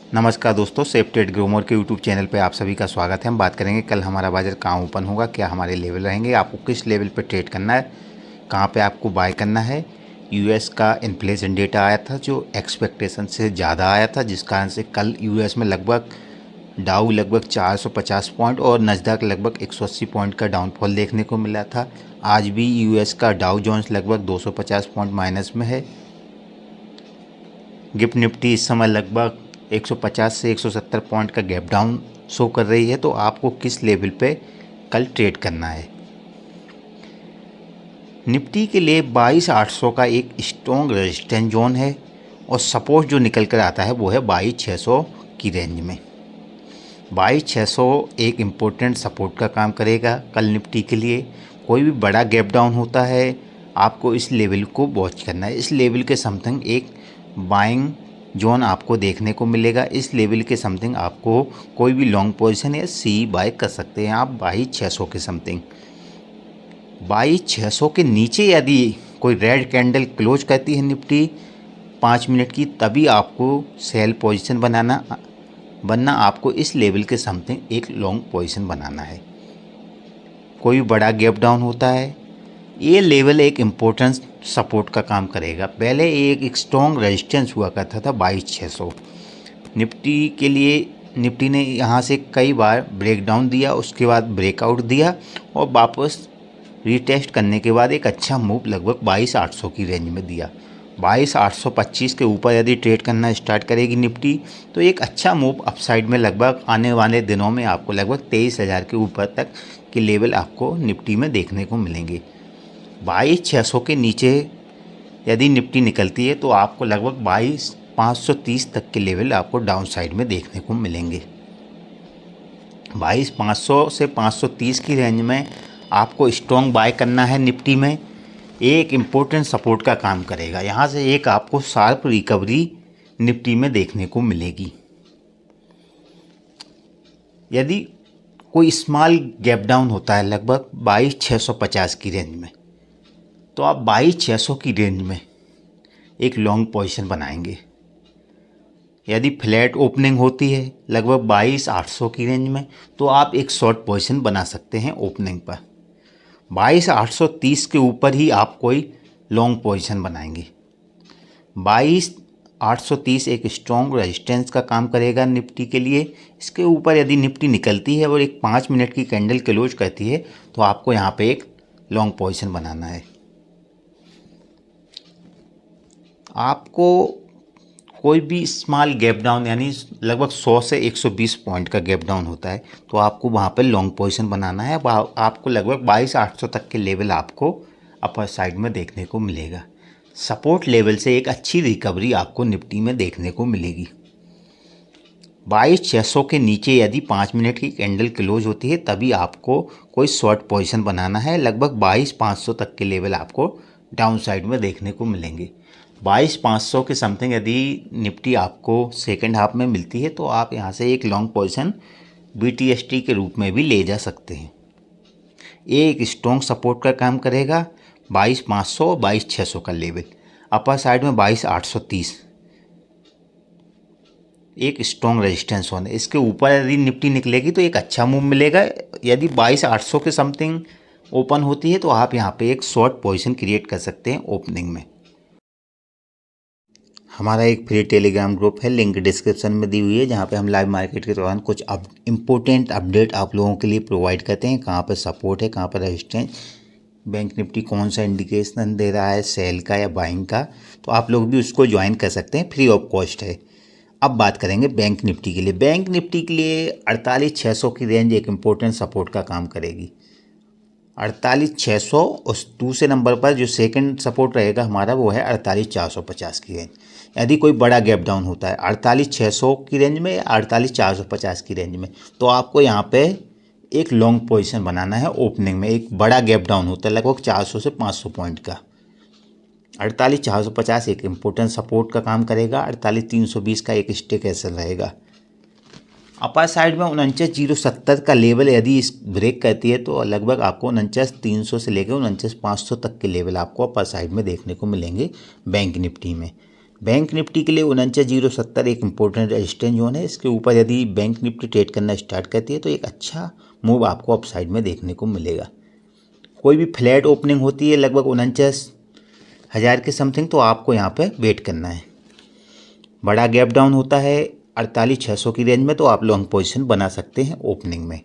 नमस्कार दोस्तों, safe trade Gromor के यूट्यूब चैनल पे आप सभी का स्वागत है। हम बात करेंगे कल हमारा बाजार कहाँ ओपन होगा, क्या हमारे लेवल रहेंगे, आपको किस लेवल पे ट्रेड करना है, कहाँ पे आपको बाय करना है। यूएस का इन्फ्लेशन डेटा आया था जो एक्सपेक्टेशन से ज़्यादा आया था, जिस कारण से कल यूएस में लगभग डाउ लगभग 450 पॉइंट और नस्डैक लगभग 180 पॉइंट का डाउनफॉल देखने को मिला था। आज भी यूएस का डाउ जोन्स लगभग 250 पॉइंट माइनस में है। गिफ्ट निफ्टी इस समय लगभग 150 से 170 पॉइंट का गैप डाउन शो कर रही है। तो आपको किस लेवल पे कल ट्रेड करना है। निफ्टी के लिए 22,800 का एक स्ट्रॉन्ग रेजिस्टेंस जोन है और सपोर्ट जो निकल कर आता है वो है 22,600 की रेंज में। 22,600 एक इम्पोर्टेंट सपोर्ट का काम करेगा कल निफ्टी के लिए। कोई भी बड़ा गैप डाउन होता है, आपको इस लेवल को वॉच करना है। इस लेवल के समथिंग एक बाइंग जोन आपको देखने को मिलेगा। इस लेवल के समथिंग आपको कोई भी लॉन्ग पोजीशन या सी बाय कर सकते हैं आप 22,600 के समथिंग। 22,600 के नीचे यदि कोई रेड कैंडल क्लोज करती है निफ्टी 5 मिनट की, तभी आपको सेल पोजीशन बनना आपको इस लेवल के समथिंग एक लॉन्ग पोजीशन बनाना है। कोई बड़ा गैप डाउन होता है, ये लेवल एक इम्पोर्टेंट सपोर्ट का काम करेगा। पहले एक स्ट्रॉन्ग रेजिस्टेंस हुआ करता था 22,600 निफ्टी के लिए। निफ्टी ने यहाँ से कई बार ब्रेक डाउन दिया, उसके बाद ब्रेकआउट दिया और वापस रीटेस्ट करने के बाद एक अच्छा मूव लगभग 22,800 की रेंज में दिया। 22,825 के ऊपर यदि ट्रेड करना स्टार्ट करेगी निफ्टी तो एक अच्छा मूव अपसाइड में लगभग आने वाले दिनों में आपको लगभग 23,000 के ऊपर तक के लेवल आपको निफ्टी में देखने को मिलेंगे। 22,600 के नीचे यदि निफ्टी निकलती है तो आपको लगभग 22,530 तक के लेवल आपको डाउन साइड में देखने को मिलेंगे। 22,500 से 530 की रेंज में आपको स्ट्रॉन्ग बाय करना है। निफ्टी में एक इम्पोर्टेंट सपोर्ट का काम करेगा। यहाँ से एक आपको शार्प रिकवरी निफ्टी में देखने को मिलेगी। यदि कोई स्मॉल गैप डाउन होता है लगभग 22,650 की रेंज में, तो आप 22,600 की रेंज में एक लॉन्ग पोजीशन बनाएंगे। यदि फ्लैट ओपनिंग होती है लगभग 22,800 की रेंज में, तो आप एक शॉर्ट पोजीशन बना सकते हैं ओपनिंग पर। 22,830 के ऊपर ही आप कोई लॉन्ग पोजीशन बनाएंगे। 22,830 एक स्ट्रॉन्ग रेजिस्टेंस का काम करेगा निफ्टी के लिए। इसके ऊपर यदि निफ्टी निकलती है और एक 5 मिनट की कैंडल क्लोज करती है तो आपको यहाँ पे एक लॉन्ग पोजीशन बनाना है। आपको कोई भी स्मॉल गैप डाउन यानी लगभग 100 से 120 पॉइंट का गैप डाउन होता है तो आपको वहाँ पर लॉन्ग पोजीशन बनाना है। आपको लगभग 22,800 तक के लेवल आपको अपर साइड में देखने को मिलेगा। सपोर्ट लेवल से एक अच्छी रिकवरी आपको निफ्टी में देखने को मिलेगी। 22,600 के नीचे यदि 5 मिनट की कैंडल क्लोज होती है तभी आपको कोई शॉर्ट पोजीशन बनाना है। लगभग 22,500 तक के लेवल आपको डाउन साइड में देखने को मिलेंगे। 22,500 के समथिंग यदि निफ्टी आपको सेकेंड हाफ में मिलती है तो आप यहाँ से एक लॉन्ग पोजीशन BTST के रूप में भी ले जा सकते हैं। ये एक स्ट्रॉन्ग सपोर्ट का काम करेगा 22,500 और 22,600 का लेवल। अपर साइड में 22,830 एक स्ट्रॉन्ग रेजिस्टेंस होने। इसके ऊपर यदि निफ्टी निकलेगी तो एक अच्छा मूव मिलेगा। यदि 22,800 के समथिंग ओपन होती है तो आप यहाँ पे एक शॉर्ट पोजीशन क्रिएट कर सकते हैं ओपनिंग में। हमारा एक फ्री टेलीग्राम ग्रुप है, लिंक डिस्क्रिप्शन में दी हुई है, जहाँ पे हम लाइव मार्केट के दौरान कुछ इम्पोर्टेंट अपडेट आप लोगों के लिए प्रोवाइड करते हैं। कहाँ पर सपोर्ट है, कहाँ पर रेजिस्टेंस, बैंक निफ्टी कौन सा इंडिकेशन दे रहा है सेल का या बाइंग का, तो आप लोग भी उसको ज्वाइन कर सकते हैं, फ्री ऑफ कॉस्ट है। अब बात करेंगे बैंक निफ्टी के लिए। बैंक निफ्टी के लिए 48,600 की रेंज एक इम्पोर्टेंट सपोर्ट का काम करेगी। 48,600 उस दूसरे नंबर पर जो सेकंड सपोर्ट रहेगा हमारा वो है 48,450 की रेंज। यदि कोई बड़ा गैप डाउन होता है 48,600 की रेंज में, 48,450 की रेंज में, तो आपको यहाँ पे एक लॉन्ग पोजीशन बनाना है ओपनिंग में। एक बड़ा गैप डाउन होता है लगभग 400 से 500 पॉइंट का। 48,450 एक इम्पोर्टेंट सपोर्ट का काम करेगा। 48,320 का एक स्टेक ऐसा रहेगा। अपर साइड में 49,070 का लेवल यदि इस ब्रेक करती है तो लगभग आपको 49,300 से लेकर 49,500 तक के लेवल आपको अपर साइड में देखने को मिलेंगे बैंक निफ्टी में। बैंक निफ्टी के लिए 49,070 एक इम्पोर्टेंट रेजिस्टेंस जोन है। इसके ऊपर यदि बैंक निफ्टी ट्रेड करना स्टार्ट करती है तो एक अच्छा मूव आपको अपसाइड में देखने को मिलेगा। कोई भी फ्लैट ओपनिंग होती है लगभग 49,000 के समथिंग, तो आपको यहाँ पे वेट करना है। बड़ा गैप डाउन होता है 48,600 की रेंज में, तो आप लॉन्ग पोजीशन बना सकते हैं ओपनिंग में।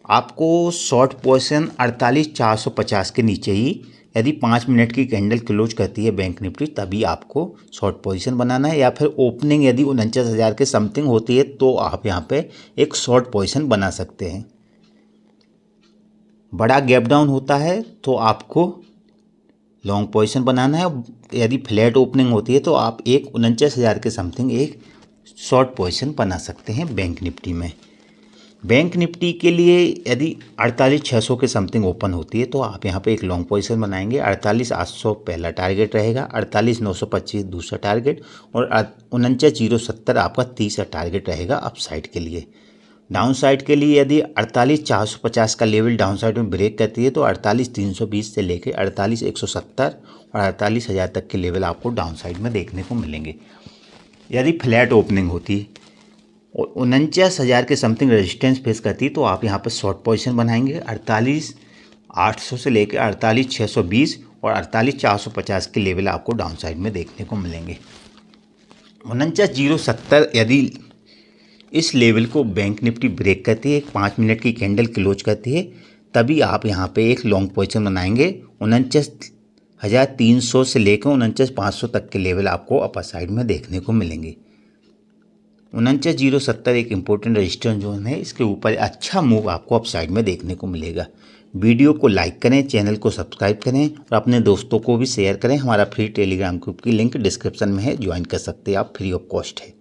आपको शॉर्ट पोजीशन 48,450 के नीचे ही यदि 5 मिनट की कैंडल क्लोज करती है बैंक निफ्टी, तभी आपको शॉर्ट पोजीशन बनाना है, या फिर ओपनिंग यदि 49,000 के समथिंग होती है तो आप यहाँ पे एक शॉर्ट पोजीशन बना सकते हैं। बड़ा गैप डाउन होता है तो आपको लॉन्ग पोजीशन बनाना है। यदि फ्लैट ओपनिंग होती है तो आप एक 49,000 के समथिंग एक शॉर्ट पोजीशन बना सकते हैं बैंक निफ्टी में। बैंक निफ्टी के लिए यदि 48,600 के समथिंग ओपन होती है तो आप यहाँ पे एक लॉन्ग पोजीशन बनाएंगे। 48,800 पहला टारगेट रहेगा, 48,925 दूसरा टारगेट, और 49,070 आपका तीसरा टारगेट रहेगा अपसाइड के लिए। डाउन साइड के लिए यदि 48,450 का लेवल डाउन साइड में ब्रेक करती है तो 48,320 से लेकर 48,170 और 48,000 तक के लेवल आपको डाउन साइड में देखने को मिलेंगे। यदि फ्लैट ओपनिंग होती और 49,000 के समथिंग रेजिस्टेंस फेस करती है तो आप यहाँ पर शॉर्ट पोजीशन बनाएंगे। 48,800 से लेकर 48,620 और 48,450 के लेवल आपको डाउन साइड में देखने को मिलेंगे। 49,070 यदि इस लेवल को बैंक निफ्टी ब्रेक करती है, 5 मिनट की कैंडल क्लोज करती है, तभी आप यहाँ पे एक लॉन्ग पोजीशन बनाएंगे। 49,300 से लेकर 49,500 तक के लेवल आपको अपर साइड में देखने को मिलेंगे। 49,070 एक इम्पोर्टेंट रेजिस्टेंस जोन है। इसके ऊपर अच्छा मूव आपको अप साइड में देखने को मिलेगा। वीडियो को लाइक करें, चैनल को सब्सक्राइब करें और अपने दोस्तों को भी शेयर करें। हमारा फ्री टेलीग्राम ग्रुप की लिंक डिस्क्रिप्शन में है, ज्वाइन कर सकते हैं आप, फ्री ऑफ कॉस्ट है।